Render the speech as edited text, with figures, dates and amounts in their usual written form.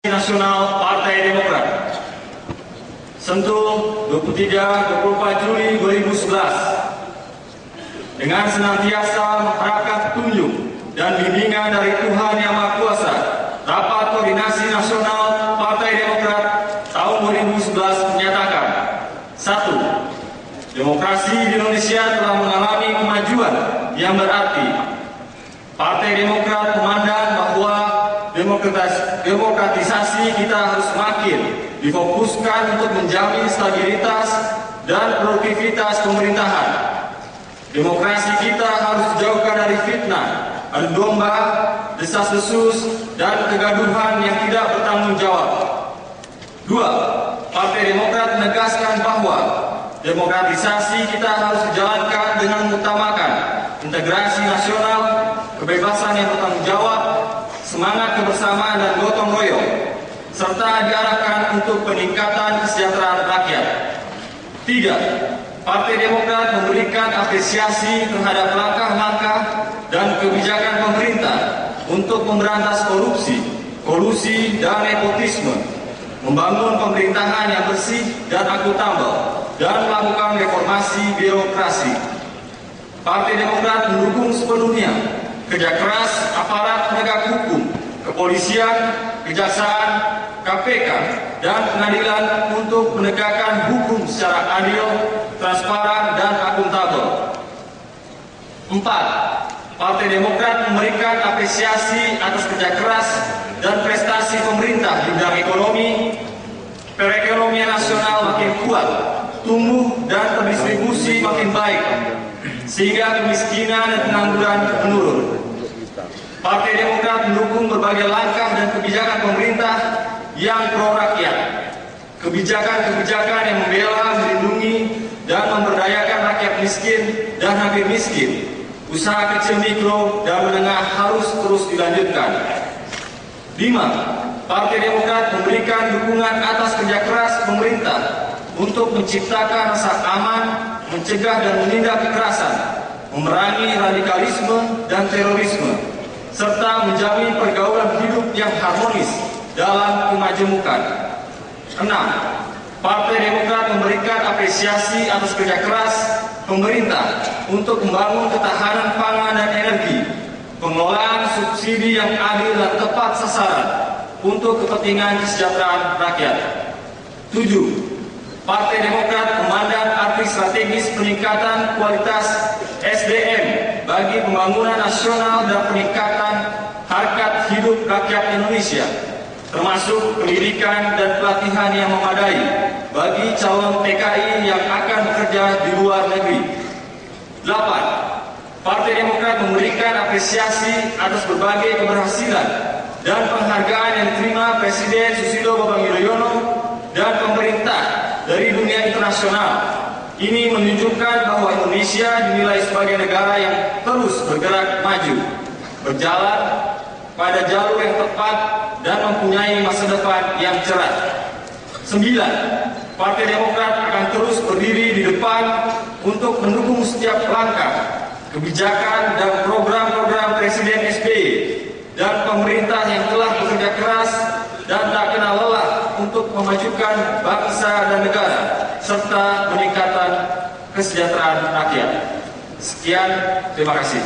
Nasional Partai Demokrat Sentul 23-24 Juli 2011 dengan senantiasa mengharapkan petunjuk dan bimbingan dari Tuhan Yang Maha Kuasa, Rapat Koordinasi Nasional Partai Demokrat tahun 2011 menyatakan 1. Demokrasi di Indonesia telah mengalami kemajuan yang berarti. Partai Demokrat memandang bahwa demokratisasi kita harus semakin difokuskan untuk menjamin stabilitas dan produktivitas pemerintahan. Demokrasi kita harus dijauhkan dari fitnah, adu domba, desas-desus, dan kegaduhan yang tidak bertanggung jawab. 2. Partai Demokrat menegaskan bahwa demokratisasi kita harus dijalankan dengan mengutamakan integrasi nasional, kebebasan yang bertanggung jawab, semangat kebersamaan dan gotong royong, serta diarahkan untuk peningkatan kesejahteraan rakyat. 3. Partai Demokrat memberikan apresiasi terhadap langkah-langkah dan kebijakan pemerintah untuk memberantas korupsi, kolusi, dan nepotisme, membangun pemerintahan yang bersih dan akuntabel, dan melakukan reformasi birokrasi. Partai Demokrat mendukung sepenuhnya kerja keras aparat penegak hukum, kepolisian, kejaksaan, KPK, dan pengadilan untuk menegakkan hukum secara adil, transparan, dan akuntabel. 4. Partai Demokrat memberikan apresiasi atas kerja keras dan prestasi pemerintah di bidang ekonomi. Perekonomian nasional makin kuat, tumbuh, dan terdistribusi makin baik, sehingga kemiskinan dan pengangguran menurun. Partai Demokrat mendukung berbagai langkah dan kebijakan pemerintah yang pro rakyat. Kebijakan-kebijakan yang membela, melindungi, dan memberdayakan rakyat miskin dan hampir miskin, usaha kecil mikro dan menengah harus terus dilanjutkan. 5. Partai Demokrat memberikan dukungan atas kerja keras pemerintah untuk menciptakan rasa aman, mencegah dan menindak kekerasan, memerangi radikalisme dan terorisme, serta menjamin pergaulan hidup yang harmonis dalam kemajemukan. 6. Partai Demokrat memberikan apresiasi atas kerja keras pemerintah untuk membangun ketahanan pangan dan energi, pengelolaan subsidi yang adil dan tepat sasaran untuk kepentingan kesejahteraan rakyat. 7. Partai Demokrat memandang arti strategis peningkatan kualitas SDM bagi pembangunan nasional dan peningkatan harkat hidup rakyat Indonesia, termasuk pendidikan dan pelatihan yang memadai bagi calon TKI yang akan bekerja di luar negeri. 8. Partai Demokrat memberikan apresiasi atas berbagai keberhasilan dan penghargaan yang diterima Presiden Susilo Bambang Yudhoyono dan pemerintah dari dunia internasional. Ini menunjukkan bahwa Indonesia dinilai sebagai negara yang terus bergerak maju, berjalan pada jalur yang tepat dan mempunyai masa depan yang cerah. 9. Partai Demokrat akan terus berdiri di depan untuk mendukung setiap langkah, kebijakan dan program-program Presiden SBY dan pemerintah yang telah bekerja keras dan tak kenal lelah untuk memajukan bangsa dan negara serta peningkatan kesejahteraan rakyat. Sekian, terima kasih.